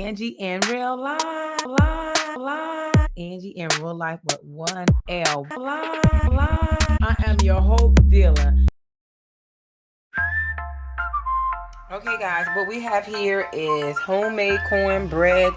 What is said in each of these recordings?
Angie in real life. Angie in real life with one L. I am your hope dealer. Okay, guys, what we have here is homemade cornbread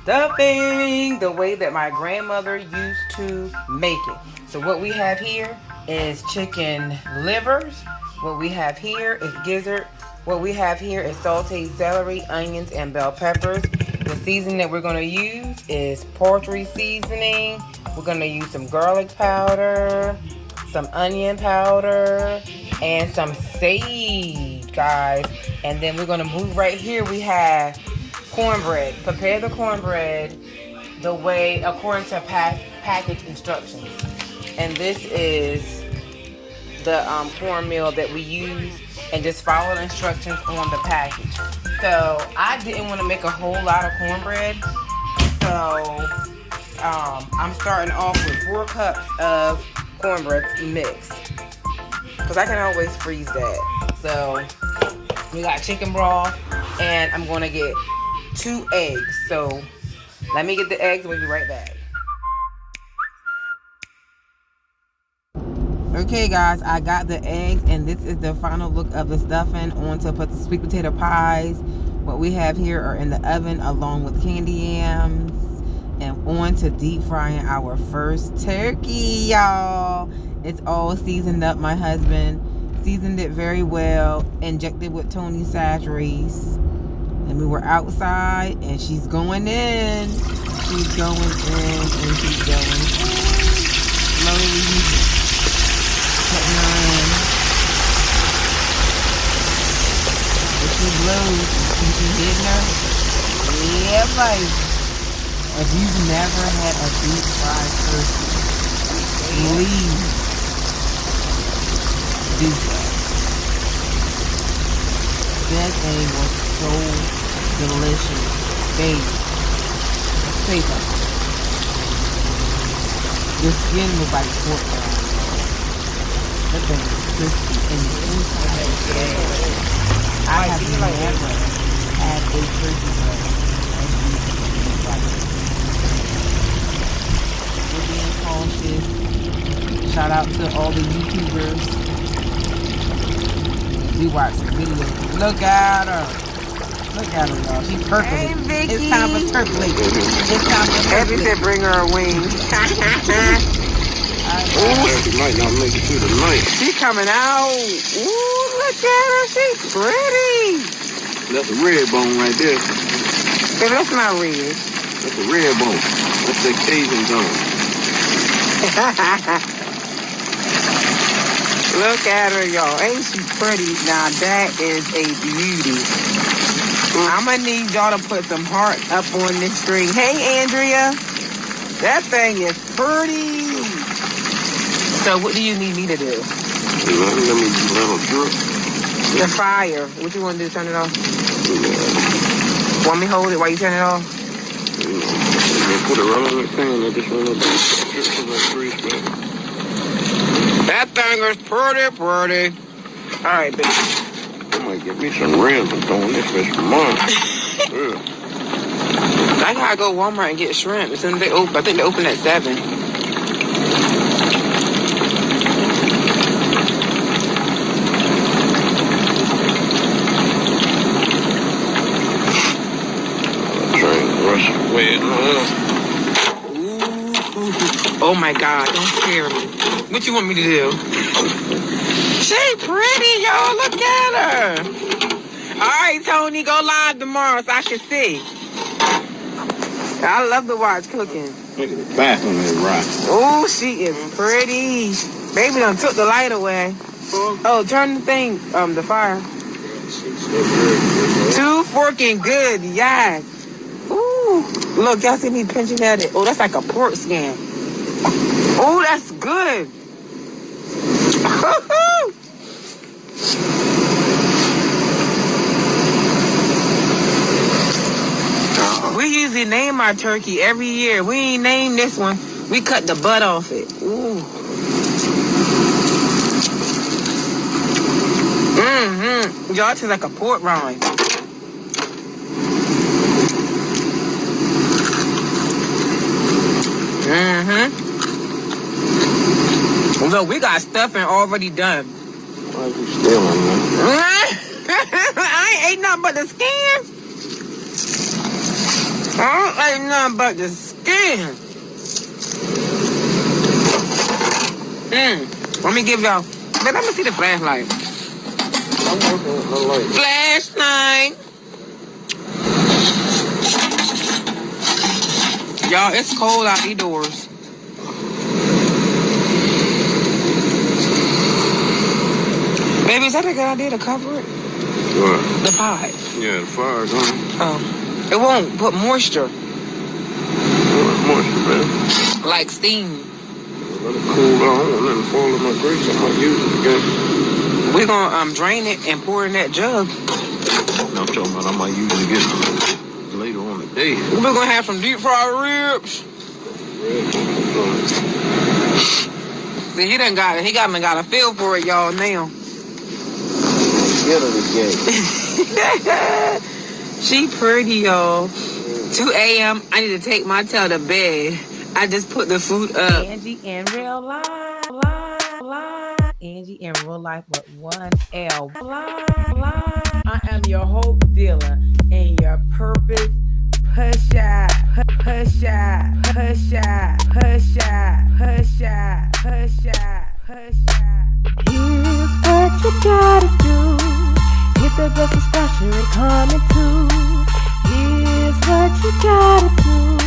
stuffing, the way that my grandmother used to make it. So what we have here is chicken livers. What we have here is gizzard. What we have here is sauteed celery, onions, and bell peppers. The seasoning that we're going to use is poultry seasoning. We're going to use some garlic powder, some onion powder, and some sage, guys. And then we're going to move right here. We have cornbread. Prepare the cornbread the way according to package instructions. And this is the cornmeal that we use, and just follow the instructions on the package. So I didn't want to make a whole lot of cornbread, so I'm starting off with 4 cups of cornbread mix, because I can always freeze that. So we got chicken broth, and I'm going to get 2 eggs. So let me get the eggs, we'll be right back. Okay, guys, I got the eggs, and this is the final look of the stuffing onto sweet potato pies. What we have here are in the oven along with candy yams, and on to deep frying our first turkey, y'all. It's all seasoned up. My husband seasoned it very well, injected with Tony Chachere's, and we were outside, and she's going in. She's going in, and she's going in. Slowly putting her in. If she blows, can she hit her? Yeah, buddy. If you've never had a deep fried turkey, please do so. That thing was so delicious, baby. Taste it. The skin was like pork rind. That thing is crispy and the inside is good. I have never had a turkey breast as beautiful. We're being cautious. Shout out to all the YouTubers. We watch some videos. Look at her. Look at her, y'all. She's purple. Hey, Vicky. It's time for turkey. It's time for turkey. Abby said bring her a wing. She might not make it through the night. She coming out. Ooh, look at her. She's pretty. That's a red bone right there. Baby, that's not red. That's a red bone. That's the Cajun bone. Look at her, y'all. Ain't she pretty? Now, that is a beauty. I'm going to need y'all to put some heart up on this string. Hey, Andrea. That thing is pretty. So what do you need me to do? Let me drip. The fire. What you want to do? Turn it off? Want me to hold it while you turn it off? Put it right on the pan. I just want to That thing is pretty. All right, baby. I might get me some ribs and throw in this fish for mom. I gotta go Walmart and get shrimp as soon as they open. I think they open at 7. Oh my God, don't scare me. What you want me to do? She pretty, y'all. Look at her. All right, Tony, go live tomorrow so I can see. I love to watch cooking. Look at the bathroom is right. Oh, she is pretty. Baby done took the light away. Oh, turn the thing, the fire. Too forking good, yes. Ooh, look, y'all see me pinching at it. Oh, that's like a pork skin. Oh, that's good. We usually name our turkey every year. We ain't named this one. We cut the butt off it. Ooh. Y'all taste like a pork rind. Look, we got stuffing already done. Why you stealing, man? I ain't ate nothing but the skin. I ain't ate nothing but the skin. Let me give y'all. Let me see the flashlight. I'm working with my light. Flashlight. Y'all, it's cold out these doors. Baby, is that a good idea to cover it? What? The pot. Yeah, the fire's on. It won't put moisture. What moisture, man? Like steam. Let it cool down. I don't want nothing to fall in my grease. I might use it again. We're gonna drain it and pour in that jug. No, I'm talking about I might use it again later on the day. We're gonna have some deep fried ribs. See, he done got a feel for it, y'all, now. Get her today. She pretty, y'all. 2 a.m. I need to take my tail to bed. I just put the food up. Angie in real life. Angie in real life with 1L. I am your hope dealer and your purpose pusher. Here's what you gotta do. Hit the bus and splash and coming too. Here's what you gotta do.